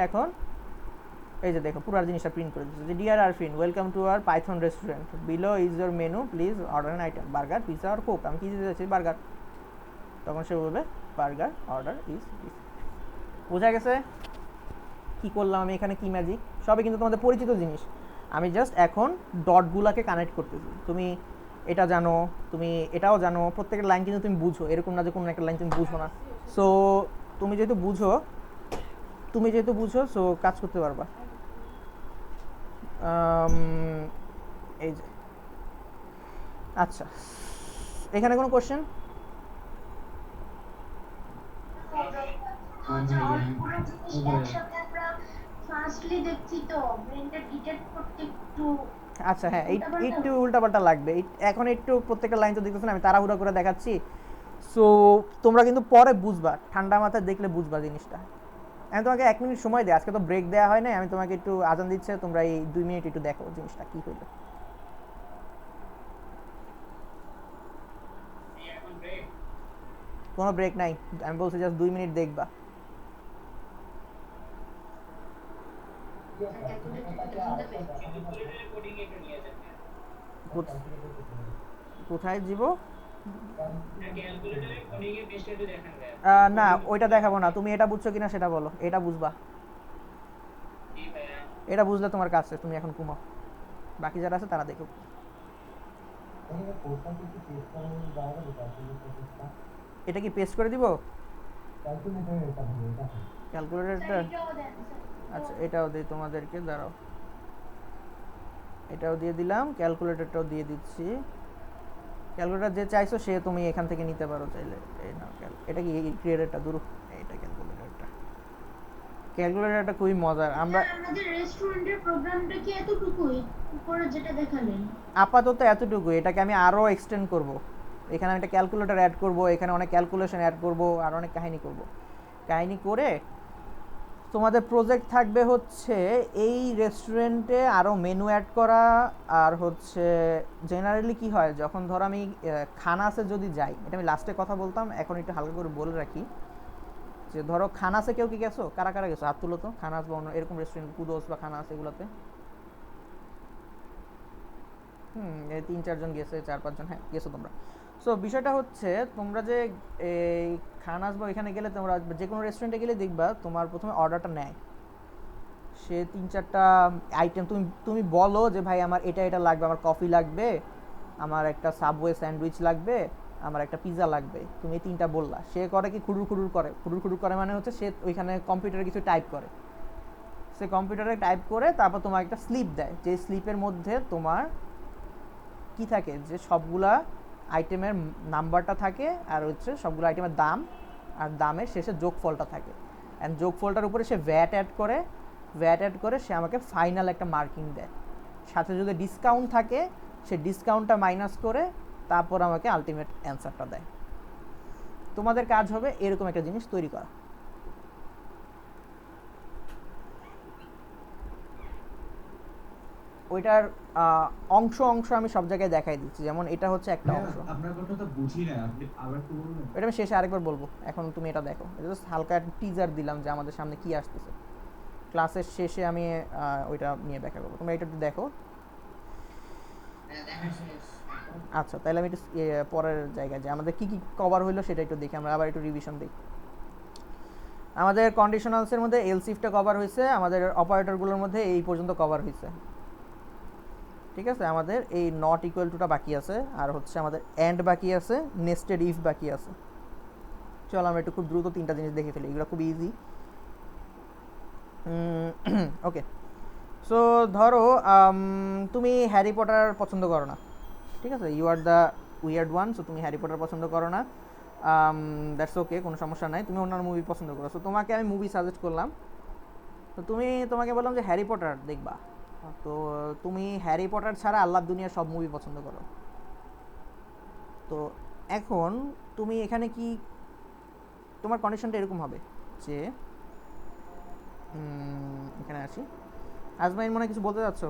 এখন এই যে দেখো পুরো জিনিসটা প্রিন্ট করে দিচ্ছে যে dear Arfin welcome to our Python restaurant below is your menu please order an item burger pizza আর কোক আমি কী দিতে চাইছি বার্গার তখন সে বলবে বার্গার অর্ডার ইজ দিস বোঝা গেছে কী করলাম আমি এখানে কী ম্যাজিক সবই কিন্তু তোমাদের পরিচিত জিনিস আমি জাস্ট এখন ডটগুলোকে কানেক্ট করতেছি তুমি এটা জানো তুমি এটাও জানো প্রত্যেকের লাইন কিন্তু তুমি বুঝো এরকম না যে কোনো একটা লাইন তুমি বুঝো না সো তুমি যেহেতু বুঝো সো কাজ করতে পারবা এই যে আচ্ছা এখানে কোনো কোশ্চেন আচ্ছা হ্যাঁ একটু উল্টাপাল্টা লাগবে এখন একটু প্রত্যেকটা লাইন তো দেখতেছেন আমি তাড়াহুড়া করে দেখাচ্ছি সো তোমরা কিন্তু পরে বুঝবা ঠান্ডা মাথায় দেখলে বুঝবা জিনিসটা আমি তোমাকে 1 মিনিট সময় দিই আজকে তো ব্রেক দেওয়া হয় না আমি তোমাকে একটু আজান দিচ্ছে তোমরা এই 2 মিনিট একটু দেখো জিনিসটা কী হইলো কোনো ব্রেক নাই আমি বলছি জাস্ট 2 মিনিট দেখবা কোথায় যাব না ওইটা দেখাবো না তুমি এটা বুঝছো কিনা সেটা বলো এটা বুঝবা এটা বুঝলে তোমার কাছে তুমি এখন ঘুমাও বাকি যারা আছে তারা দেখো এটা কি পেস্ট করে দিব ক্যালকুলেটরটা আচ্ছা এটাও দিই তোমাদেরকে দাঁড়াও এটাও দিয়ে দিলাম ক্যালকুলেটরটাও দিয়ে দিচ্ছি ক্যালকুলেটর যে চাইছো সে তুমি এখান থেকে নিতে পারো চাইলে এই না এটা কি ক্রিয়েটরটা দূর এটা ক্যালকুলেটরটা খুবই মজার আমরা আমাদের রেস্টুরেন্টের প্রোগ্রামটা কি এতটুকুই উপরে যেটা দেখালেন আপাতত এতটুকু এটাকে আমি আরো এক্সটেন্ড করব এখানে আমি একটা ক্যালকুলেটর অ্যাড করব এখানে অনেক ক্যালকুলেশন অ্যাড করব আর অনেক কাহিনী করব কাহিনী করে তোমাদের প্রজেক্ট থাকবে হচ্ছে এই রেস্টুরেন্টে আরও মেনু অ্যাড করা আর হচ্ছে জেনারেলি কি হয় যখন ধরো আমি খানাসে যদি যাই এটা আমি লাস্টে কথা বলতাম এখন একটু হালকা করে বলে রাখি যে ধরো খানাসে কেউ কি গেছো কারা কারা গেছো হাত তুলো তো খানাস বা অন্য এরকম রেস্টুরেন্ট কুদোস বা খানাস এগুলোতে এই 3-4 জন গেছে 4-5 জন হ্যাঁ গেছো তোমরা সো বিষয়টা হচ্ছে তোমরা যে এই খানাস বা এখানে গেলে তোমরা যে কোনো রেস্টুরেন্টে গেলে দেখবা তোমার প্রথমে অর্ডারটা নেয় সে 3-4টা আইটেম তুমি বলো যে ভাই আমার এটা এটা লাগবে আমার কফি লাগবে আমার একটা সাবওয়ে স্যান্ডউইচ লাগবে আমার একটা পিৎজা লাগবে তুমি এই 3টা বললা সে করে কি খুড়ুর করে মানে হচ্ছে সে ওইখানে কম্পিউটারে কিছু টাইপ করে সে কম্পিউটারে টাইপ করে তারপর তোমার একটা স্লিপ দেয় যে স্লিপের মধ্যে তোমার কি থাকে যে সবগুলা আইটেমের নাম্বারটা থাকে আর হচ্ছে সবগুলো আইটেমের দাম আর দামের শেষে যোগফলটা থাকে অ্যান্ড যোগফলটার উপরে সে ভ্যাট অ্যাড করে সে আমাকে ফাইনাল একটা মার্কিং দেয় সাথে যদি ডিসকাউন্ট থাকে সে ডিসকাউন্টটা মাইনাস করে তারপর আমাকে আলটিমেট অ্যান্সারটা দেয় তোমাদের কাজ হবে এরকম একটা জিনিস তৈরি করা ওইটার অংশ আমি সব জায়গায় দেখাই দিচ্ছি যেমন এটা হচ্ছে একটা অংশ আপনার কথা তো বুঝি না আপনি আবার একটু বলবেন এটা আমি শেষে আরেকবার বলবো এখন তুমি এটা দেখো এটা জাস্ট হালকা একটা টিজার দিলাম যে আমাদের সামনে কি আসতেছে ক্লাসের শেষে আমি ওইটা নিয়ে দেখা করবো তোমরা এটা একটু দেখো আচ্ছা তাহলে আমি একটু পরের জায়গায় যে আমাদের কি কি কভার হইলো সেটা একটু দেখি আমরা আবার একটু রিভিশন দিই আমাদের কন্ডিশনালসের মধ্যে এলসিফটা কভার হয়েছে আমাদের অপারেটরগুলোর মধ্যে এই পর্যন্ত কভার হয়েছে ঠিক আছে আমাদের এই নট ইকুয়াল টুটা বাকি আছে আর হচ্ছে আমাদের এন্ড বাকি আছে নেস্টেড ইফ বাকি আছে চলো আমরা একটু খুব দ্রুত 3টা জিনিস দেখে ফেলি এগুলো খুব ইজি ওকে সো ধরো তুমি হ্যারি পটার পছন্দ করো না ঠিক আছে you are the weird one so তুমি হ্যারি পটার পছন্দ করো না দ্যাটস ওকে কোনো সমস্যা নাই তুমি অন্যান্য মুভি পছন্দ করো সো তোমাকে আমি মুভি সাজেস্ট করলাম তো তোমাকে বললাম যে হ্যারি পটার দেখবা তো তুমি হ্যারি পটার ছাড়া আল্লাহ দুনিয়ার সব মুভি পছন্দ করো তো এখন তুমি এখানে কি তোমার কন্ডিশনটা এরকম হবে যে এখানে আসি আজমাইন মনে কিছু বলতে যাচ্ছ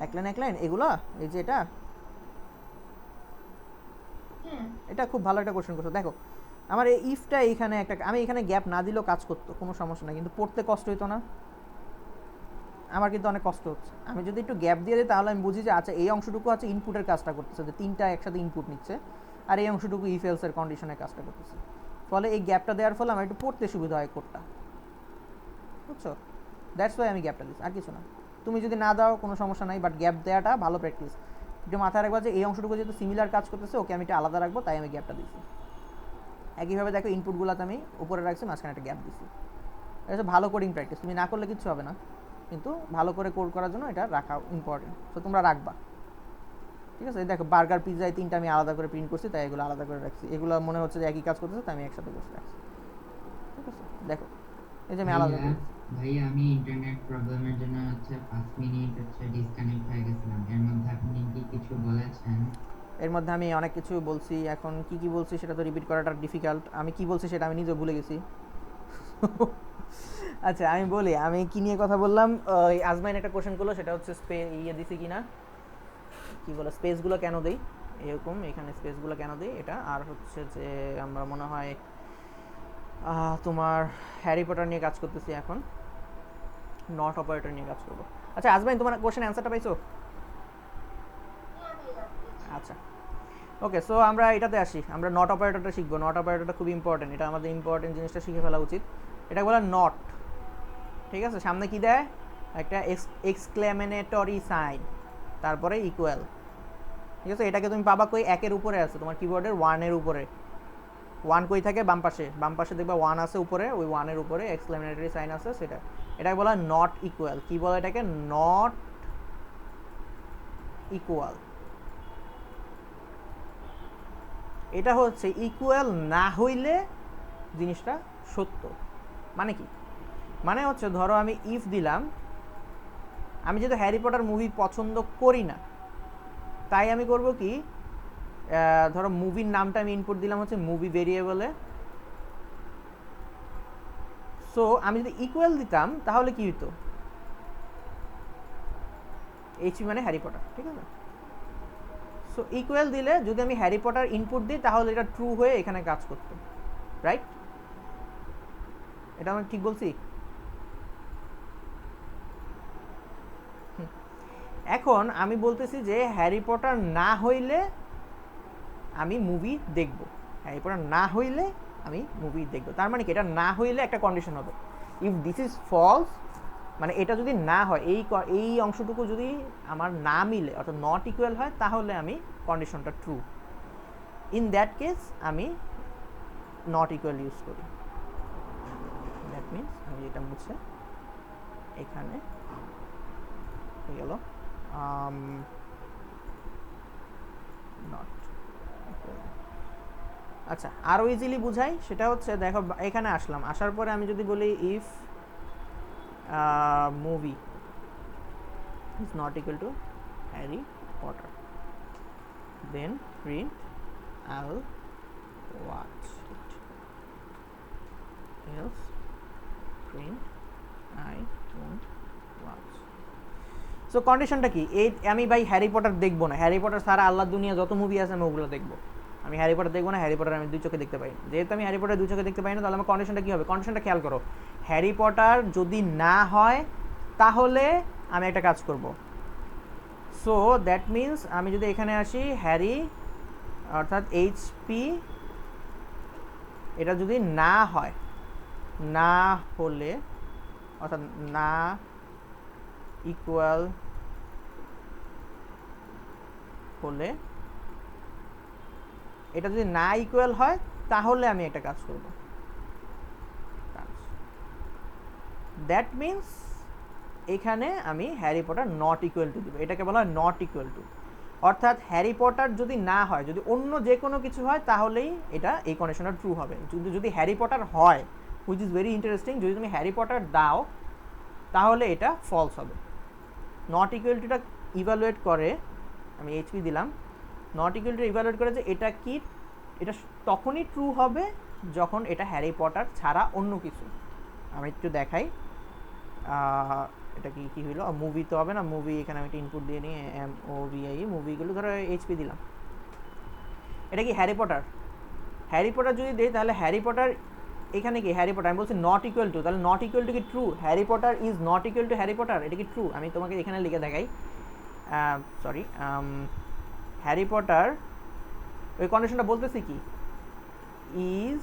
এক লাইন এগুলা এই যে এটা এটা খুব ভালো একটা কোশ্চেন করছো। দেখো আমার এই ইফটা এইখানে একটা, আমি এখানে গ্যাপ না দিলেও কাজ করতো, কোনো সমস্যা না, কিন্তু পড়তে কষ্ট হইতো না? আমার কিন্তু অনেক কষ্ট হচ্ছে। আমি যদি একটু গ্যাপ দিয়ে দিই তাহলে আমি বুঝি যে আচ্ছা এই অংশটুকু আছে ইনপুটের কাজটা করতেছে, যে তিনটা একসাথে ইনপুট নিচ্ছে, আর এই অংশটুকু ইফ এলসের কন্ডিশনের কাজটা করতেছে। ফলে এই গ্যাপটা দেওয়ার ফলে আমার একটু পড়তে সুবিধা হয় কোডটা, বুঝছো? দ্যাটস ওয়াই আমি গ্যাপটা দিচ্ছি, আর কিছু না। তুমি যদি না দাও কোনো সমস্যা নাই, বাট গ্যাপ দেওয়াটা ভালো প্র্যাকটিস। একটু মাথায় রাখবা যে এই অংশটুকু যেহেতু সিমিলার কাজ করতেছে, ওকে আমি এটা আলাদা রাখবো, তাই আমি গ্যাপটা দিচ্ছি। একইভাবে দেখো ইনপুটগুলোতে আমি উপরে রাখছি, মাঝখানে একটা গ্যাপ দিচ্ছি। এটা হচ্ছে ভালো কোডিং প্র্যাকটিস, তুমি না করলে কিচ্ছু হবে না, কিন্তু ভালো করে কোড করার জন্য এটা রাখা ইম্পর্টেন্ট। তো তোমরা রাখবা, ঠিক আছে? দেখো বার্গার পিৎজায় তিনটা আমি আলাদা করে প্রিন্ট করছি, তাই এগুলো আলাদা করে রাখছি। এগুলো মনে হচ্ছে যে একই কাজ করতেছে, তাই আমি একসাথে বসে রাখছি, ঠিক আছে? দেখো এই যে আমি আলাদা ভাইয়া করেছি। ভাইয়া আমি ইন্টারনেট প্রবলেমের জন্য 5 মিনিট ডিসকানেক্ট হয়ে গেছিলাম। এর মধ্যে আপনি কি কিছু বলেছেন? এর মধ্যে আমি অনেক কিছু বলছি, এখন কি কি বলছি সেটা তো রিপিট করাটা ডিফিকাল্ট। আমি কি বলছি সেটা আমি নিজে ভুলে গেছি। আচ্ছা আমি বলি আমি কি নিয়ে কথা বললাম। ওই আজমাইন একটা কোশ্চেন করলো, সেটা হচ্ছে দিছি কিনা, কি বলে স্পেসগুলো কেন দেই, এরকম এখানে স্পেসগুলো কেন দেই এটা। আর হচ্ছে যে আমরা মনে হয় তোমার হ্যারি পটার নিয়ে কাজ করতেছি এখন, নট অপারেটর নিয়ে কাজ করবো। আচ্ছা আজমাইন তোমার কোশ্চেন অ্যান্সারটা পাইছো? আচ্ছা ওকে, সো আমরা এটাতে আসি, আমরা নট অপারেটরটা শিখবো। নট অপারেটরটা খুব ইম্পর্টেন্ট, এটা আমাদের ইম্পর্টেন্ট জিনিসটা শিখে ফেলা উচিত। এটা বলে নট, ঠিক আছে? সামনে কি দেয়? একটা এক্সক্লেমেটরি সাইন, তারপরে ইকুয়াল, ঠিক আছে? এটাকে তুমি পাবা কই? একের উপরে আছে তোমার কিবোর্ডের, ওয়ানের উপরে। ওয়ান কই থাকে? বাম পাশে, বাম পাশে দেখবা ওয়ান আছে উপরে, ওই ওয়ানের উপরে এক্সক্লেমেটরি সাইন আছে, সেটা এটাকে বলা হয় নট ইকুয়াল। কি বলে এটাকে? Not equal. এটা হচ্ছে ইকুয়াল না হইলে জিনিসটা সত্য। মানে কি? মানে হচ্ছে ধরো আমি ইফ দিলাম, আমি যেহেতু হ্যারি পটার মুভি পছন্দ করি না, তাই আমি করব কি, ধরো মুভির নামটা আমি ইনপুট দিলাম হচ্ছে মুভি ভেরিয়েবলে। সো আমি যদি ইকুয়াল দিতাম তাহলে কি হতো? এইচপি মানে হ্যারি পটার, ঠিক আছে? সো ইকুয়াল দিলে যদি আমি হ্যারি পটার ইনপুট দিই তাহলে এটা ট্রু হয়ে এখানে কাজ করতো, রাইট? এটা আমি ঠিক বলছি? এখন আমি বলতেছি যে হ্যারি পটার না হইলে আমি মুভি দেখব, হ্যারি পটার না হইলে আমি মুভি দেখব। তার মানে কি? এটা না হইলে একটা কন্ডিশন হবে, ইফ দিস ইজ ফলস, মানে এটা যদি না হয়, এই অংশটুকু যদি আমার না মিলে অর্থাৎ নট ইকুয়াল হয়, তাহলে আমি কন্ডিশনটা ট্রু। ইন দ্যাট কেস আমি নট ইকুয়াল ইউজ করি। দ্যাট মিনস আমি এটা মুছে এখানে হয়ে গেল নট। আচ্ছা আরও ইজিলি বুঝাই, সেটা হচ্ছে দেখো এখানে আসলাম, আসার পরে আমি যদি বলি if movie is not equal to Harry Potter, then print I'll watch it, else print I won't watch. So কন্ডিশনটা কি? এই আমি ভাই হ্যারি পটার দেখবো না, হ্যারি পটার সারা আল্লাহর দুনিয়া যত মুভি আছে আমি ওগুলো দেখবো, আমি হ্যারি পটার দেখবো না, হ্যারি পটার আমি দুই চোখে দেখতে পাই। যেহেতু আমি হ্যারি পটার দুই চোখে দেখতে পাই না, তাহলে আমার কন্ডিশনটা কী হবে? কন্ডিশনটা খেয়াল করো, হ্যারি পটার যদি না হয় তাহলে আমি একটা কাজ করব। সো দ্যাট মিন্স আমি যদি এখানে আসি হ্যারি অর্থাৎ এইচপি, এটা যদি না হয়, না হলে অর্থাৎ না ইকুয়াল হলে, এটা যদি না ইকুয়াল হয় তাহলে আমি একটা কাজ করব। দ্যাট মিন্স এখানে আমি Harry Potter not equal two দিব, এটাকে বলা হয় নট ইকুয়াল টু। অর্থাৎ হ্যারি পটার যদি না হয়, যদি অন্য যে কোনো কিছু হয়, তাহলেই এটা এই কন্ডিশনটা ট্রু হবে। যদি হ্যারি পটার হয়, হুইচ ইজ ভেরি ইন্টারেস্টিং, যদি তুমি হ্যারি পটার দাও তাহলে এটা ফলস হবে। নট ইকুয়াল টুটা ইভ্যালুয়েট করে, আমি এইচপি দিলাম, নট ইকুয়াল টু ইভ্যালুয়েট করে যে এটা কি, এটা তখনই ট্রু হবে যখন এটা হ্যারি পটার ছাড়া অন্য কিছু। আমি একটু দেখাই এটা কি কি হইলো। মুভি তো হবে না, মুভি এখানে আমি একটা ইনপুট দিয়ে নিই, MOVI মুভিগুলো ধরো এইচপি দিলাম, এটা কি হ্যারি পটার? হ্যারি পটার যদি দেই তাহলে হ্যারি পটার এখানে কি হ্যারি পটার, আমি বলছি নট ইকুয়াল টু, তাহলে নট ইকুয়াল টু কি true? Harry Potter is not equal to Harry Potter, এটা কি ট্রু? আমি তোমাকে এখানে লিখে দেখাই, সরি, হ্যারি পটার ওই কন্ডিশনটা বলতেছি কি, ইজ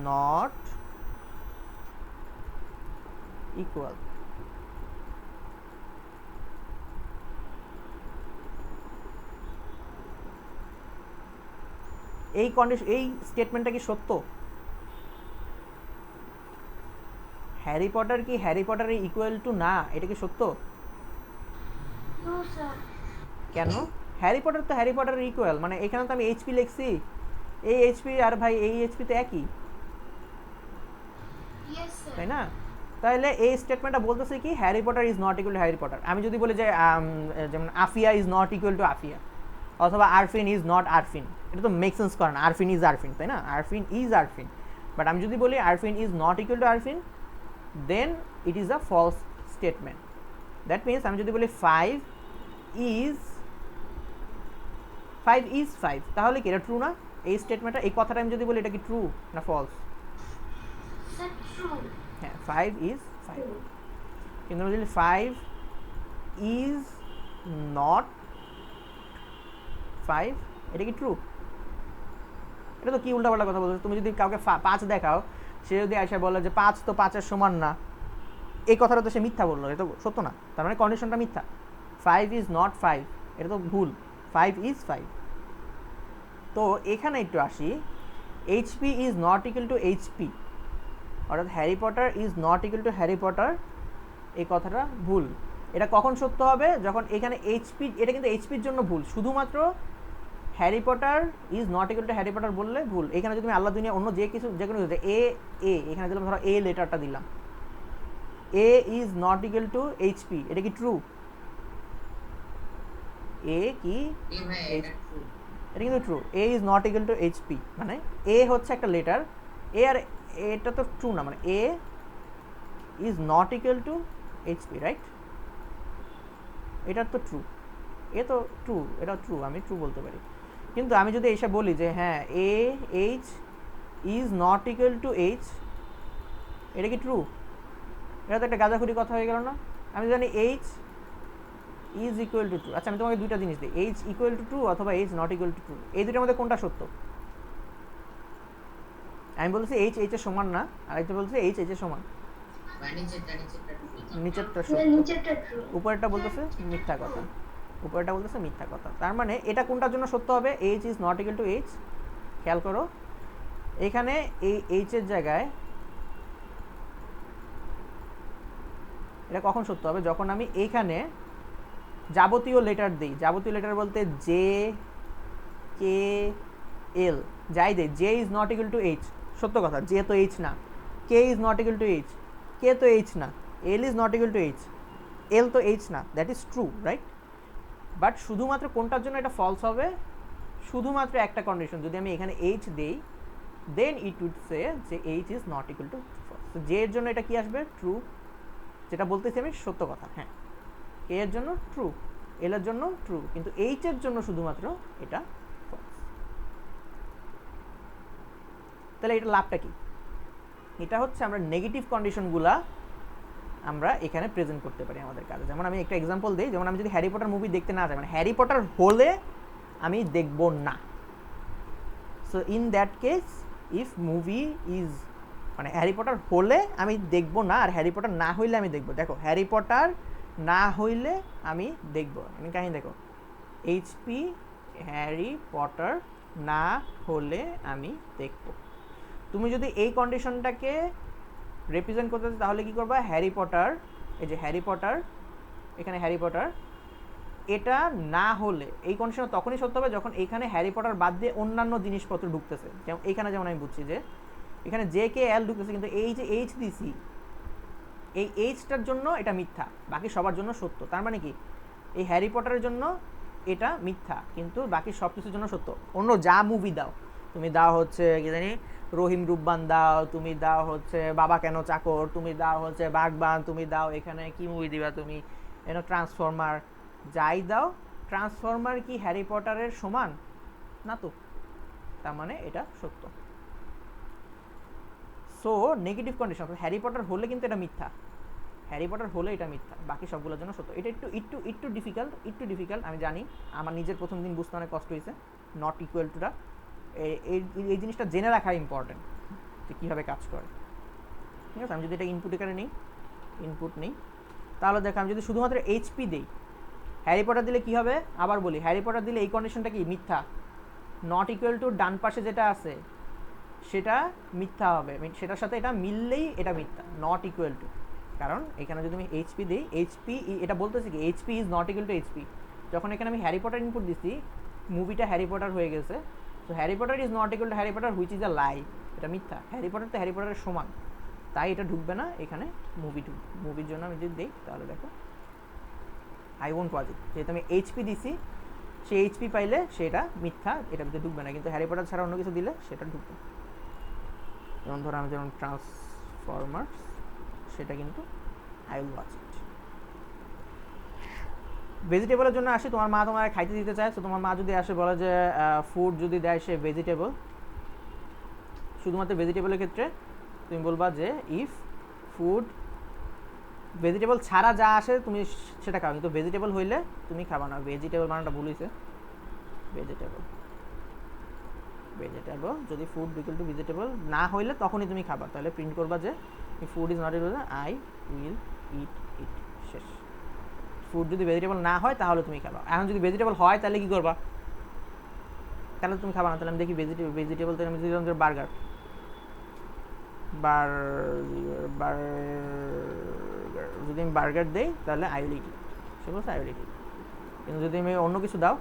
নট ইকুয়াল, এই কন্ডিশন, এই স্টেটমেন্টটা কি সত্য? হ্যারি পটার কি হ্যারি পটারের ইকুয়াল টু না, এটা কি সত্য? No sir. কেন? হ্যারি পটার তো হ্যারি পটারের ইকুয়াল, মানে এখানে তো আমি এইচপি লিখছি, এই এইচপি আর ভাই এই এইচপি তো একই, ইয়েস স্যার। তাই না? তাহলে এই স্টেটমেন্টটা বলতেছে কি Harry Potter is not equal to Harry Potter. আমি যদি বলি যে যেমন Afia is not equal two Afia, অথবা আরফিন ইজ নট আরফিন, এটা তো মেক সেন্স করে না, আরফিন ইজ আরফিন, তাই না? আরফিন ইজ আরফিন, বাট আমি যদি বলি Arfin is not equal to Arfin, then it is a false statement. That means আমি যদি বলি 5 ইজ 5, তাহলে কি এটা ট্রু না? এই স্টেটমেন্টটা, এই কথাটা আমি যদি বলি এটা কি ট্রু না ফলস? Sir true. হ্যাঁ, 5 ইজ 5, কিন্তু আমি যদি 5 ইজ নট 5, এটা কি ট্রু? এটা তো কি উল্টাপাল্টা কথা বলছো। তুমি যদি কাউকে 5 দেখাও, সে যদি এসে বলে যে 5 তো 5-এর সমান না, এই কথাটা তো সে মিথ্যা বললো, এটা তো সত্য না, তার মানে কন্ডিশনটা মিথ্যা। 5 ইজ নট 5, এটা তো ভুল, 5 ইজ 5। তো এখানে একটু আসি, HP is not equal to HP, অর্থাৎ Harry Potter is not equal to Harry Potter, এই কথাটা ভুল। এটা কখন সত্য হবে? যখন এখানে এইচপি, এটা কিন্তু এইচপির জন্য ভুল, শুধুমাত্র Harry Potter is not equal to Harry Potter বললে ভুল। এখানে যদি আমি আল্লাহ দুনিয়া অন্য যে কিছু, যে কোনো এ এখানে দিলাম, ধরো এ লেটারটা দিলাম, A is not equal to HP, এটা কি ট্রু? এ কি এটা কিন্তু true, A is not equal to HP, মানে এ হচ্ছে একটা লেটার, এ আর এটা তো ট্রু না, মানে A is not equal to HP, right? এটা তো ট্রু, এ তো ট্রু, এটা ট্রু, আমি ট্রু বলতে পারি। কিন্তু আমি যদি এসে বলি যে হ্যাঁ A H is not equal to H, এটা কি ট্রু? এটা তো একটা গাঁজাখুরি কথা হয়ে গেল না? আমি জানি H is equal to true. আচ্ছা, আমি তোমাকে দুইটা জিনিস দিই, এইচ ইকুয়াল টু ট্রু অথবা H not equal two true, এই দুটোর মধ্যে কোনটা সত্য? আমি বলছি এইচ এইচের সমান না, আর একটা বলছি এইচ এইচের সমান, নিচেরটা সত্য, নিচেরটা ট্রু। উপরেরটা বলতেছে মিথ্যা কথা, উপরেরটা বলতেছে মিথ্যা কথা। তার মানে এটা কোনটার জন্য সত্য হবে? H is not equal to H. খেয়াল করো, এখানে এই এইচের জায়গায় এটা কখন সত্য হবে? যখন আমি এইখানে যাবতীয় লেটার দিই, যাবতীয় লেটার বলতে জে, কে, এল, যাই দেই, J is not equal to H, সত্য কথা, জে তো এইচ না। K is not equal to H, K তো এইচ না। L is not equal to H, L তো এইচ না, that is true, right? But শুধুমাত্র কোনটার জন্য এটা ফলস হবে? শুধুমাত্র একটা কন্ডিশন, যদি আমি এখানে এইচ দেই, দেন ইট উড সে যে H is not equal to false. J এর জন্য এটা কি আসবে? ট্রু, যেটা বলতেছি আমি সত্য কথা, হ্যাঁ। কে এর জন্য ট্রু, এল এর জন্য ট্রু, কিন্তু এইচ এর জন্য শুধুমাত্র এটা ফলস। তাহলে এটা লাভটা কি? এটা হচ্ছে আমরা নেগেটিভ কন্ডিশনগুলা আমরা এখানে প্রেজেন্ট করতে পারি আমাদের কাজে। যেমন আমি একটা এক্সাম্পল দিই, যেমন আমি যদি হ্যারি পটার মুভি দেখতে না যাই, মানে হ্যারি পটার হলে আমি দেখব না, so in that case if movie is, মানে হ্যারি পটার হলে আমি দেখব না, আর হ্যারি পটার না হইলে আমি দেখব। দেখো, হ্যারি পটার না হইলে আমি দেখব, আমি কাহিনী দেখো, এইচপি হ্যারি পটার না হলে আমি দেখব। তুমি যদি এই কন্ডিশনটাকে রিপ্রেজেন্ট করতে চাও তাহলে কি করবা? হ্যারি পটার, এই যে হ্যারি পটার, এখানে হ্যারি পটার, এটা না হলে এই কন্ডিশন তখনই সত্য হবে যখন এখানে হ্যারি পটার বাদ দিয়ে অন্যান্য জিনিসপত্র ঢুকতেছে। যেমন এখানে, যেমন আমি বুঝছি যে এখানে জে কে এল ঢুকতেছে, কিন্তু এই যে এইচ দিছি, এই এইচটার জন্য এটা মিথ্যা, বাকি সবার জন্য সত্য। তার মানে কি, এই হ্যারি পটারের জন্য এটা মিথ্যা, কিন্তু বাকি সব কিছুর জন্য সত্য। অন্য যা মুভি দাও, তুমি দাও হচ্ছে কি জানি রহিম রুব্বান দাও, তুমি দাও হচ্ছে বাবা কেন চাকর, তুমি দাও হচ্ছে বাগবান, তুমি দাও এখানে কি মুভি দিবা তুমি, ট্রান্সফর্মার, যাই দাও, ট্রান্সফর্মার কি হ্যারি পটারের সমান না? তো তার মানে এটা সত্য। So negative condition Harry Potter হলে কিন্তু এটা মিথ্যা, হ্যারি পটার হলে এটা মিথ্যা, বাকি সবগুলোর জন্য সত্য। এটা একটু ডিফিকাল্ট আমি জানি, আমার নিজের প্রথম দিন বুঝতে অনেক কষ্ট হয়েছে নট ইকুয়াল টুটা। এই জিনিসটা জেনে রাখা ইম্পর্টেন্ট যে কীভাবে কাজ করে। ঠিক আছে, আমি যদি এটা ইনপুট এখানে নিই, ইনপুট নিই, তাহলে দেখো আমি যদি শুধুমাত্র এইচপি দিই, হ্যারি পটার দিলে কী হবে, আবার বলি, হ্যারি পটার দিলে এই কন্ডিশনটা কি মিথ্যা, নট ইকুয়াল টু ডান পাশে যেটা আছে সেটা মিথ্যা হবে, সেটার সাথে এটা মিললেই এটা মিথ্যা, নট ইকুয়াল টু। কারণ এখানে যদি আমি এইচপি দিই, এইচপি এটা বলতেছি কি HP is not equal to HP, যখন এখানে আমি হ্যারি পটার ইনপুট দিচ্ছি মুভিটা হ্যারি পটার হয়ে গেছে। So Harry Potter is not equal to Harry Potter which is a lie, এটা মিথ্যা, হ্যারি পটার তো হ্যারি পটারের সমান, তাই এটা ঢুকবে না এখানে, মুভির জন্য আমি যদি দিই তাহলে দেখো আই ওন্ট ওয়াচ ইট, যেহেতু আমি এইচপি দিছি সেই এইচপি পাইলে সেটা মিথ্যা, এটা ভিতরে ঢুকবে না, কিন্তু হ্যারি পটার ছাড়া অন্য কিছু দিলে সেটা ঢুকবে। যেমন ধরো আমি যেমন ট্রান্সফরমার্স, সেটা কিন্তু আই উইল ওয়াচ ইট। ভেজিটেবলের জন্য আসি, তোমার মা তোমার খাইতে দিতে চায়, তো তোমার মা যদি আসে বলে যে ফুড যদি দেয় সে ভেজিটেবল, শুধুমাত্র ভেজিটেবলের ক্ষেত্রে তুমি বলবা যে ইফ ফুড ভেজিটেবল ছাড়া যা আসে তুমি সেটা খাও, কিন্তু ভেজিটেবল হইলে তুমি খাবা না, ভেজিটেবল মানেটা ভুল হয়েছে, ভেজিটেবল যদি ফুড ইকুয়াল টু ভেজিটেবল না হইলে তখনই তুমি খাবা, তাহলে প্রিন্ট করবা যে food is not equal to I will eat it, শেষ। ফুড যদি ভেজিটেবল না হয় তাহলে তুমি খাবা, এখন যদি ভেজিটেবল হয় তাহলে কি করবা, তাহলে তুমি খাবা না। তাহলে আমি দেখি ভেজিটেবল তো আমি দিলাম বার্গার, যদি আমি বার্গার দিই তাহলে আই উইল ইট ইট, সে বলছে আই উইল ইট ইট। কিন্তু যদি আমি অন্য কিছু দাও,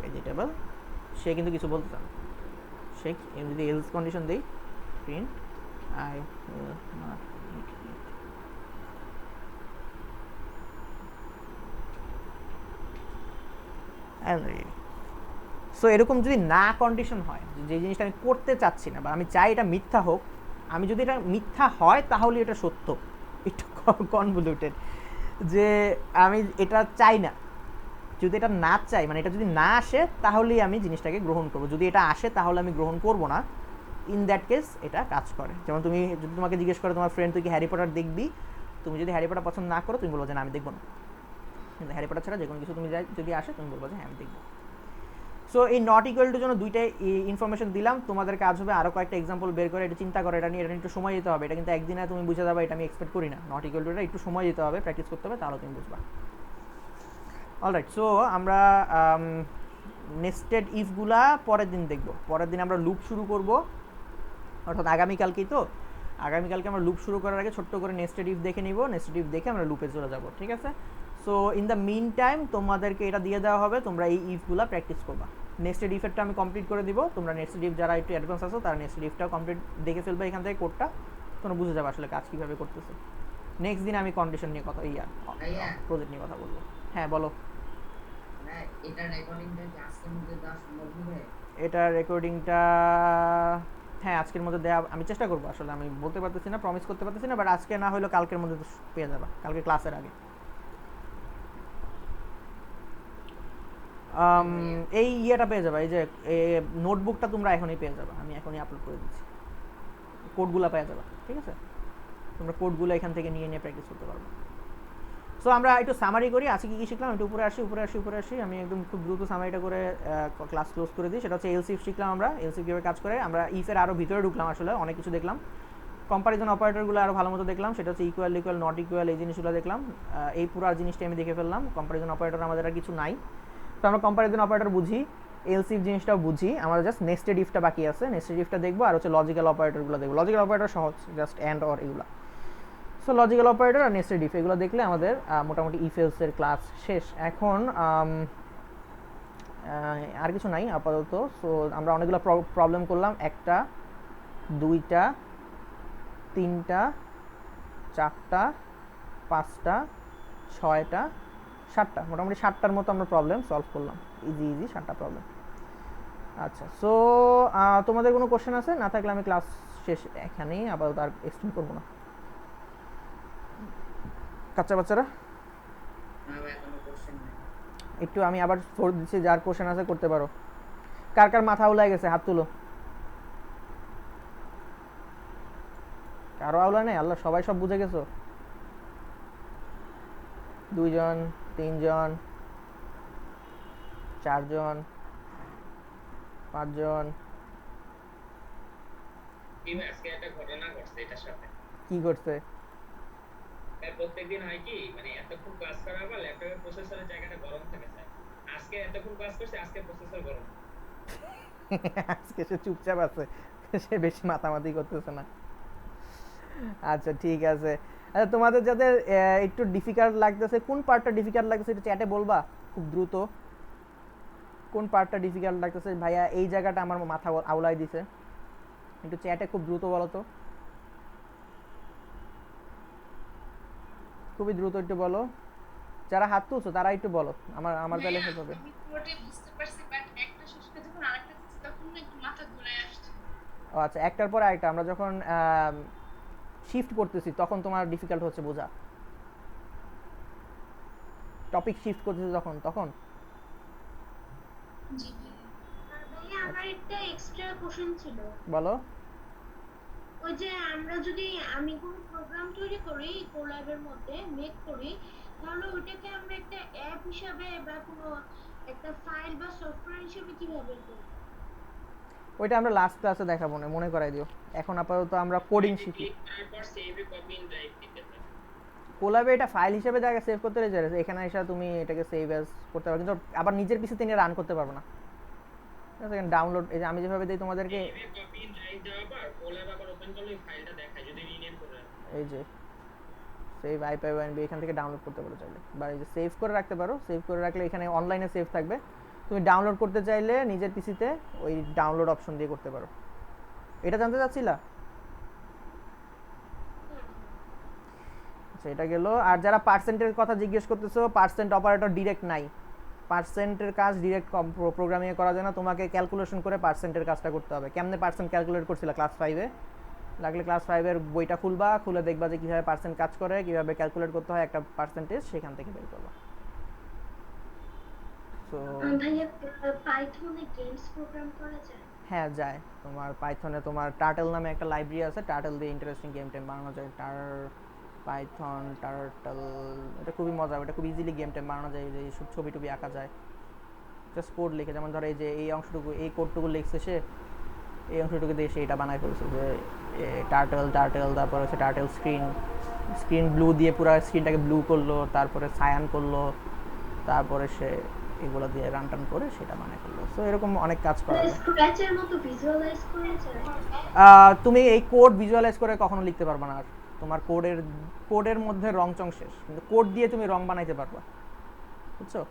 ভেজিটেবল সে কিন্তু কিছু বলতে চান, সে যদি এলস কন্ডিশন দিই print I will not it it, so এরকম যদি না কন্ডিশন হয়, যে জিনিসটা আমি করতে চাচ্ছি না বা আমি চাই এটা মিথ্যা হোক, আমি যদি এটা মিথ্যা হয় তাহলে এটা সত্য, একটু কনভলিউটেড, যে আমি এটা চাই না, যদি এটা না চাই মানে এটা যদি না আসে তাহলেই আমি জিনিসটাকে গ্রহণ করবো, যদি এটা আসে তাহলে আমি গ্রহণ করব না, ইন দ্যাট কেস এটা কাজ করে। যেমন তুমি যদি তোমাকে জিজ্ঞেস করে তোমার ফ্রেন্ড তুই কি হ্যারি পটার দেখবি, তুমি যদি হ্যারি পটার পছন্দ না করো তুমি বলবো যে না আমি দেখবো না, কিন্তু হ্যারি পটার ছাড়া যে কোনো কিছু তুমি যদি আসে তুমি বলবো যে হ্যাঁ আমি দেখবো। সো এই নট ইকুয়াল টুর জন্য দুইটাই ইনফরমেশন দিলাম, তোমাদের কাজ হবে আরও কয়েকটা এক্সাম্পল বের করে এটা চিন্তা করে, এটা নিয়ে একটু সময় দিতে হবে, এটা কিন্তু একদিনে তুমি বুঝে যাবে এটা আমি এক্সপেক্ট করি না, নট ইকুয়াল টুটা একটু সময় দিতে হবে, প্র্যাকটিস করতে হবে, তাহলে তুমি বুঝবা। অলরাইট, সো আমরা নেস্টেড ইফগুলা পরের দিন দেখব, পরের দিন আমরা লুপ শুরু করব, অর্থাৎ আগামীকালকেই তো, আগামীকালকে আমরা লুপ শুরু করার আগে ছোট্ট করে নেস্টেড ইফ দেখে নিব, নেস্টেড ইফ দেখে আমরা লুপে চলে যাব, ঠিক আছে। So in the mean time তোমাদেরকে এটা দিয়ে দেওয়া হবে, তোমরা এই ইফগুলা প্র্যাকটিস করবা। নেস্টেড ইফেরটা আমি কমপ্লিট করে দিব, তোমরা নেস্টেড ইফ যারা একটু অ্যাডভান্স আছো তারা নেস্টেড ইফটাও কমপ্লিট দেখে ফেলবে এখান থেকে কোডটা, তোমরা বুঝে যাবে আসলে কাজ কীভাবে করতেছে। নেক্সট দিন আমি কন্ডিশন নিয়ে কথা প্রজেক্ট নিয়ে কথা বলবো। হ্যাঁ বলো। এটা রেকর্ডিংটা কি আজকের মধ্যে দেওয়া সম্ভব হবে? এটা রেকর্ডিংটা হ্যাঁ আজকের মধ্যে দেওয়া আমি চেষ্টা করবো, আসলে আমি বলতে পারতেছি না, প্রমিস করতে পারতেছি না, বাট আজকে না হলেও কালকের মধ্যে তো পেয়ে যাবা, কালকে ক্লাসের আগে। এই ইয়েটা পেয়ে যাবা, এই যে নোটবুকটা তোমরা এখনই পেয়ে যাবা, আমি এখনই আপলোড করে দিচ্ছি, কোডগুলো পেয়ে যাবা, ঠিক আছে। তোমরা কোডগুলো এখান থেকে নিয়ে নিয়ে প্র্যাকটিস করতে পারবো। সো আমরা একটু সামারি করি, আজকে কী কী শিখলাম, একটু উপরে আসি, আমি একদম খুব দ্রুত সামারিটা করে ক্লাস ক্লোজ করে দিই। সেটা হচ্ছে এলসিফ শিখলাম আমরা, এলসিফ কীভাবে কাজ করে, আমরা ইফের আরও ভিতরে ঢুকলাম, আসলে অনেক কিছু দেখলাম, কম্পারিজন অপারেটরগুলো আরও ভালো মতো দেখলাম, সেটা হচ্ছে ইকুয়াল ইকুয়াল নট ইকুয়াল, এই জিনিসগুলো দেখলাম, এই পুরো জিনিসটা আমি দেখে ফেললাম। কম্পারিজন অপারেটর আমাদের আর কিছু নাই, তো আমরা কম্পারিজন অপারেটর বুঝি, এলসিফ জিনিসটাও বুঝি, আমাদের জাস্ট নেস্টেড ইফটা বাকি আছে, নেস্টেড ইফটা দেখবো, আর হচ্ছে লজিক্যাল অপারেটরগুলো দেখবো। লজিক্যাল অপারেটর সহজ, জাস্ট অ্যান্ড অর এগুলো। সো লজিক্যাল অপারেটর আর নেস্টেড ইফ এগুলো দেখলে আমাদের মোটামুটি ইফ এলসের ক্লাস শেষ। এখন আর কিছু নাই আপাতত। সো আমরা অনেকগুলো প্রবলেম করলাম, 1টা 2টা 3টা 4টা 5টা 6টা 7টা, মোটামুটি 7টার মতো আমরা প্রবলেম সলভ করলাম, ইজি 7টা প্রবলেম। আচ্ছা, সো তোমাদের কোনো কোশ্চেন আছে? না থাকলে আমি ক্লাস শেষ এখানেই, আপাতত আর এক্সটেন্ড করবো না। বাচ্চারা একটু আমি আবার ফোর্স দিচ্ছি, যার কোশ্চেন আছে করতে পারো। কার কার মাথা উলাই গেছে হাত তুলো। কারো আউলা নেই? আল্লাহ, সবাই সব বুঝে গেছো? 2 জন, 3 জন, 4 জন, 5 জন। আজকে একটা ঘটনা ঘটছে এটার সাথে। কি করছে? প্রত্যেকদিন হয় কি, মানে এতক্ষণ ক্লাস করার পর ল্যাপটপের প্রসেসরের জায়গাটা গরম থাকে স্যার। আজকে এতক্ষণ ক্লাস করছে, আজকে প্রসেসর গরম। আজকে সে চুপচাপ আছে, সে বেশি মাতামাতি করতেছে না। আচ্ছা ঠিক আছে। আচ্ছা, তোমাদের যাদের একটু ডিফিকাল্ট লাগতেছে, কোন পার্টটা ডিফিকাল্ট লাগতেছে এটা চ্যাটে বলবা খুব দ্রুত। কোন পার্টটা ডিফিকাল্ট লাগতেছে ভাইয়া, এই জায়গাটা আমার মাথা আউলাই দিছে, একটু চ্যাটে খুব দ্রুত বলো তো, খুবই দ্রুত একটু বলো। যারা হাত তুলছো তারা একটু বলো, আমার তাহলে শেষ হবে। আমি পুরোটাই বুঝতে পারছি, বাট একটা শেষ করে যখন আরেকটা দিচ্ছি তখন না একটু মাথা ঘুরে আসছে। ও আচ্ছা, একটার পর আরেকটা আমরা যখন শিফট করতেছি তখন তোমার ডিফিকাল্ট হচ্ছে বোঝা, টপিক শিফট করতেছি তখন তখন জি ভাইয়া। আর ভাইয়া আমার একটা এক্সট্রা কোশ্চেন ছিল। বলো। ওই যে আমরা যদি আমি কোনো প্রোগ্রাম তৈরি করি কোল্যাবের মধ্যে মেক করি, তাহলে ওইটাকে আমরা একটা অ্যাপ হিসাবে বা কোনো একটা ফাইল বা সফটওয়্যার হিসাবে কিভাবে করব? ওইটা আমরা লাস্ট ক্লাসে দেখাবো, না মনে করাই দিও। এখন আপাতত আমরা কোডিং শিখি। ক্লিক করার পর save A copy in drive দিতে হবে। কোলাবে এটা ফাইল হিসেবে জায়গায় সেভ করতে রয়েছে, এখানে এসে তুমি এটাকে সেভ অ্যাজ করতে পারো, কিন্তু আবার নিজের পিসিতে নিয়ে রান করতে পারবে না। ঠিক আছে, ডাউনলোড, এই যে আমি যেভাবে দিই তোমাদেরকে, save A copy in drive দেওয়ার পর কোল্যাব আবার ওপেন করলে ওই ফাইলটা দেখায় যদি রিনেম করে রাখো। এই যে সেভ আইপিওএনবি এখান থেকে ডাউনলোড করতে পারো চাইলে, বা এই যে সেভ করে রাখতে পারো। সেভ করে রাখলে এখানে অনলাইনে সেভ থাকবে, তুমি ডাউনলোড করতে চাইলে নিজের পিসিতে ওই ডাউনলোড অপশন দিয়ে করতে পারো। এটা জানতে চাচ্ছিলা? আচ্ছা, এটা গেল। আর যারা পার্সেন্টের কথা জিজ্ঞেস করতেছো, পার্সেন্ট অপারেটর ডিরেক্ট নাই, পার্সেন্টের কাজ ডিরেক্ট প্রোগ্রামিংয়ে করা যায় না, তোমাকে ক্যালকুলেশন করে পার্সেন্টের কাজটা করতে হবে। কেমনে পার্সেন্ট ক্যালকুলেট করছিলা ক্লাস 5-এ? লাগলে ক্লাস 5-এর বইটা খুলবা, খুলে দেখবা যে কীভাবে পার্সেন্ট কাজ করে, কীভাবে ক্যালকুলেট করতে হয় একটা পার্সেন্টেজ, সেখান থেকে বের করবা। সো ভাইয়া পাইথনে গেমস প্রোগ্রাম করা যায়? হ্যাঁ যায়। তোমার পাইথনে তোমার টার্টল নামে একটা লাইব্রেরি আছে, টার্টল দিয়ে ইন্টারেস্টিং গেম টেম বানানো যায়। পাইথন টার্টল, এটা খুবই মজা, এটা খুব ইজিলি গেম টেম বানানো যায়, যে সব ছবি টবি আঁকা যায়। জাস্ট কোড লিখে, যেমন ধরো এই যে এই অংশটুকু, এই কোডটুকু লিখছে সে, এই অংশটুকু দিয়ে সে এটা বানায় ফেলছে, যে টার্টল, তারপর হচ্ছে টার্টল স্ক্রিন ব্লু দিয়ে পুরো স্ক্রিনটাকে ব্লু করলো, তারপরে সায়ান করলো, তারপরে সে এগুলো দিয়ে রান টান করে সেটা বানায় ফেললো। সো এরকম অনেক কাজ করা যায়। স্ক্র্যাচের মতো ভিজুয়ালাইজ করা যায়? তুমি এই কোড ভিজুয়ালাইজ করে কখনো লিখতে পারবে না, আর তোমার কোডের মধ্যে রং চং শেষ, কিন্তু কোড দিয়ে তুমি রং বানাইতে পারবা, বুঝছো?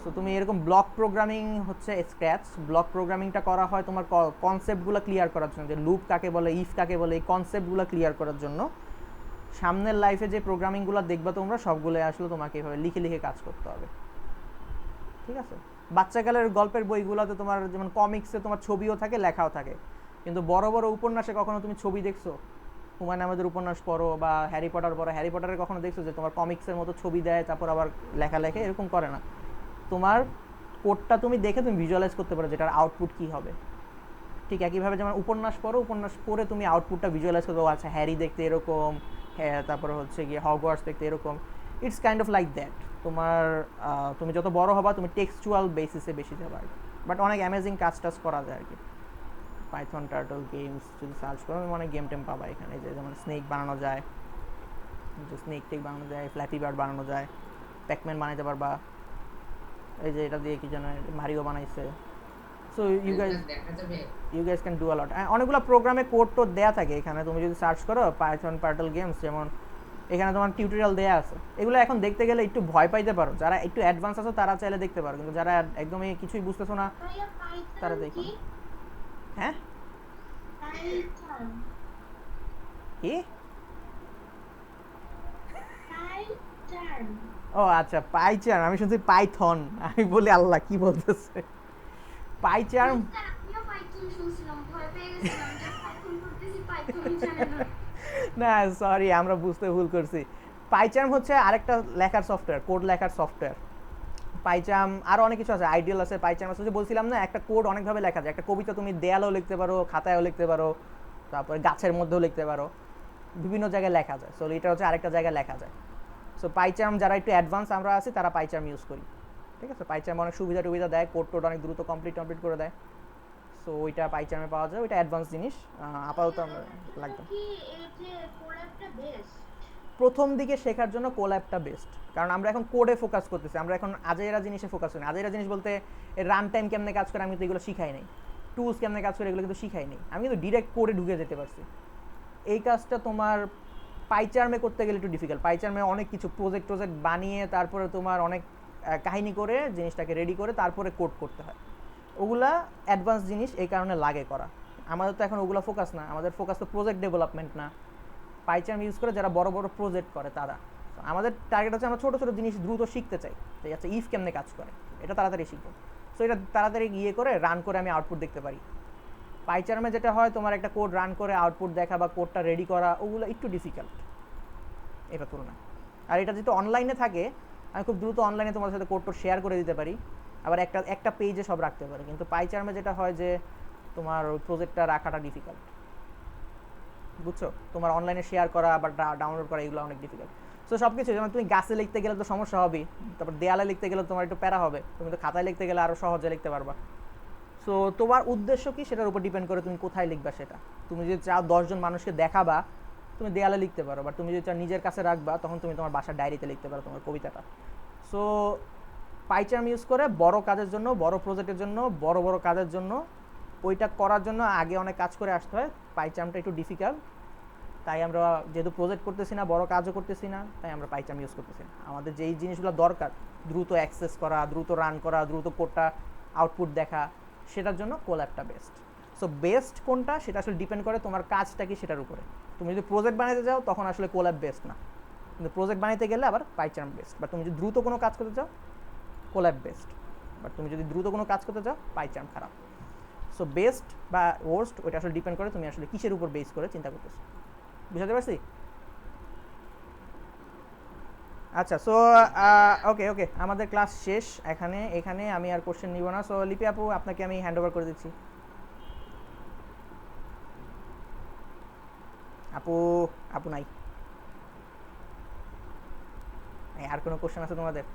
সো তুমি এরকম ব্লক প্রোগ্রামিং হচ্ছে স্ক্র্যাচ, ব্লক প্রোগ্রামিংটা করা হয় তোমার কনসেপ্টগুলো ক্লিয়ার করার জন্য, যে লুপ কাকে বলে, ইফ কাকে বলে, এই কনসেপ্টগুলো ক্লিয়ার করার জন্য। সামনের লাইফে যে প্রোগ্রামিংগুলো দেখবা তোমরা, সবগুলো আসলে তোমাকে এভাবে লিখে লিখে কাজ করতে হবে, ঠিক আছে? বাচ্চাকালের গল্পের বইগুলোতে তোমার যেমন কমিক্সে তোমার ছবিও থাকে, লেখাও থাকে, কিন্তু বড় বড় উপন্যাসে কখনো তুমি ছবি দেখছো? হুমায়ুন আহমেদের উপন্যাস পড়ো বা হ্যারি পটার পড়ো, হ্যারি পটারে কখনো দেখছো যে তোমার কমিক্সের মতো ছবি দেয় তারপর আবার লেখা লেখে? এরকম করে না। তোমার কোডটা তুমি দেখে তুমি ভিজুয়ালাইজ করতে পারো যেটার আউটপুট কী হবে। ঠিক একইভাবে যেমন উপন্যাস পড়ো, উপন্যাস পড়ে তুমি আউটপুটটা ভিজুয়ালাইজ করতে, আচ্ছা হ্যারি দেখতে এরকম, হ্যাঁ তারপরে হচ্ছে গিয়ে হগওয়ার্টস দেখতে এরকম। It's kind of like that. তোমার তুমি যত বড় হবা তুমি টেক্সচুয়াল বেসিসে বেশি যাবা আর কি, বাট অনেক অ্যামেজিং কাজ টাজ করা যায় আর কি। পাইথন টার্টল গেমস যদি সার্চ করো অনেক গেম টেম পাবা এখানে, যে যেমন স্নেক বানানো যায়, স্নেক টেক বানানো যায়, ফ্ল্যাপি বার্ড বানানো যায়, প্যাকম্যান বানাইতে পারবা, এই যে এটা দিয়ে কি যেন মারিও বানাইছে। So you guys can do a lot. অনেকগুলো প্রোগ্রামে কোড টোড দেওয়া থাকে এখানে, তুমি যদি সার্চ করো পাইথন টার্টল গেমস, যেমন এখানে তোমার টিউটোরিয়াল দেওয়া আছে। এগুলো এখন দেখতে গেলে একটু ভয় পাইতে পারো, যারা একটু অ্যাডভান্স আছে তারা চাইলে দেখতে পারো, কিন্তু যারা একদমই কিছুই বুঝতেছো না ভাইয়া তারা পাইথন দেখো। কি? হ্যাঁ পাইথন কি? পাইথন ও আচ্ছা, পাইচার্ম, আমি শুনছি পাইথন, আমি বলি আল্লাহ কি বলতেছে। পাইচার্ম আমিও পাইথন শুনছিলাম, ভয় পেয়ে গেছিলাম যে পাইথন করতেছি, পাইথনই জানে না। না সরি, আমরা বুঝতে ভুল করছি। পাইচার্ম হচ্ছে আরেকটা লেখার সফটওয়্যার, কোড লেখার সফটওয়্যার। পাইচাম আরও অনেক কিছু আছে, আইডিয়াল আছে, পাইচাম আছে, যে বলছিলাম না একটা কোড অনেকভাবে লেখা যায়। একটা কবিতা তুমি দেয়ালেও লিখতে পারো, খাতায়ও লিখতে পারো, তারপরে গাছের মধ্যেও লিখতে পারো, বিভিন্ন জায়গায় লেখা যায়। সো এটা হচ্ছে আরেকটা জায়গায় লেখা যায়। সো পাইচাম যারা একটু অ্যাডভান্স আমরা আছি তারা পাইচাম ইউজ করি, ঠিক আছে। পাইচাম অনেক সুবিধা টুবিধা দেয়, কোড টোড অনেক দ্রুত কমপ্লিট করে দেয়। সো ওইটা পাইচামে পাওয়া যায়, ওইটা অ্যাডভান্স জিনিস। আপাতত আমরা লাগবে কি এই যে কোল্যাবটা বেস্ট? প্রথম দিকে শেখার জন্য কোল্যাবটা বেস্ট, কারণ আমরা এখন কোডে ফোকাস করতেছি, আমরা এখন আজেরা জিনিসে ফোকাস করি। আজেরা জিনিস বলতে রান টাইম কেমনে কাজ করে আমি তো এগুলো শিখাই নাই, টুলস কেমনে কাজ করে এগুলো কিন্তু শিখাই নাই, আমি কিন্তু ডিরেক্ট কোডে ঢুকে যেতে পারছি। এই কাজটা তোমার পাইচার্মে করতে গেলে একটু ডিফিকাল্ট। পাইচার্মে অনেক কিছু প্রজেক্ট বানিয়ে তারপরে তোমার অনেক কাহিনী করে জিনিসটাকে রেডি করে তারপরে কোড করতে হয়, ওগুলা অ্যাডভান্স জিনিস, এই কারণে লাগে করা। আমাদের তো এখন ওগুলো ফোকাস না, আমাদের ফোকাস তো প্রজেক্ট ডেভেলপমেন্ট না। পাইচার্ম ইউজ করে যারা বড় বড় প্রজেক্ট করে তারা, আমাদের টার্গেট হচ্ছে আমরা ছোটো ছোটো জিনিস দ্রুত শিখতে চাই, ঠিক আছে। ইফ কেমনে কাজ করে এটা তাড়াতাড়ি শিখবো, সো এটা তাড়াতাড়ি গিয়ে করে রান করে আমি আউটপুট দেখতে পারি। পাইচার্মে যেটা হয় তোমার একটা কোড রান করে আউটপুট দেখা বা কোডটা রেডি করা, ওগুলো একটু ডিফিকাল্ট এটা তুলনায়। আর এটা যেহেতু অনলাইনে থাকে, আমি খুব দ্রুত অনলাইনে তোমাদের সাথে কোড শেয়ার করে দিতে পারি, আবার একটা পেজে সব রাখতে পারি। কিন্তু পাইচার্মে যেটা হয় যে তোমার ওই প্রজেক্টটা রাখাটা ডিফিকাল্ট, বুঝছো। তোমার অনলাইনে শেয়ার করা বা ডাউনলোড করা এগুলো অনেক ডিফিকাল্ট। সো সব কিছু, যেমন তুমি গাছে লিখতে গেলে তো সমস্যা হবেই, তারপর দেয়ালে লিখতে গেলে তোমার একটু প্যারা হবে, তুমি তো খাতায় লিখতে গেলে আরও সহজে লিখতে পারবা। সো তোমার উদ্দেশ্য কি সেটার উপর ডিপেন্ড করে তুমি কোথায় লিখবা সেটা। তুমি যদি চাও 10 জন মানুষকে দেখাবা, তুমি দেয়ালে লিখতে পারো, বা তুমি যদি চাও নিজের কাছে রাখবা, তখন তুমি তোমার বাসার ডায়েরিতে লিখতে পারো তোমার কবিতাটা। সো পাইচার্ম ইউজ করে বড় কাজের জন্য, বড় প্রজেক্টের জন্য, বড় বড় কাজের জন্য, ওইটা করার জন্য আগে অনেক কাজ করে আসতে হয়। পাইচার্মটা একটু ডিফিকাল্ট, তাই আমরা যেহেতু প্রজেক্ট করতেছি না, বড় কাজও করতেছি না, তাই আমরা পাইচার্ম ইউজ করতেছি না। আমাদের যেই জিনিসগুলো দরকার, দ্রুত অ্যাক্সেস করা, দ্রুত রান করা, দ্রুত কোডটা আউটপুট দেখা, সেটার জন্য কোল্যাবটা বেস্ট। সো বেস্ট কোনটা সেটা আসলে ডিপেন্ড করে তোমার কাজটা কি সেটার উপরে। তুমি যদি প্রজেক্ট বানাতে চাও তখন আসলে কোল্যাব বেস্ট না, কিন্তু প্রজেক্ট বানাতে গেলে আবার পাইচার্ম বেস্ট। বা তুমি যদি দ্রুত কোনো কাজ করতে চাও কোল্যাব বেস্ট, বাট তুমি যদি দ্রুত কোনো কাজ করতে চাও পাইচার্ম খারাপ। সো বেস্ট বা ওয়ার্স্ট ওইটা আসলে ডিপেন্ড করে তুমি আসলে কিসের উপর বেস করে চিন্তা করতেছো, বুঝতে পারছি? আচ্ছা, সো ওকে আমাদের ক্লাস শেষ এখানে আমি আর কোশ্চেন নিব না। সো লিপি আপু, আপনাকে আমি হ্যান্ড ওভার করে দিচ্ছি। আপু নাই, আর কোনো কোশ্চেন আছে তোমাদের?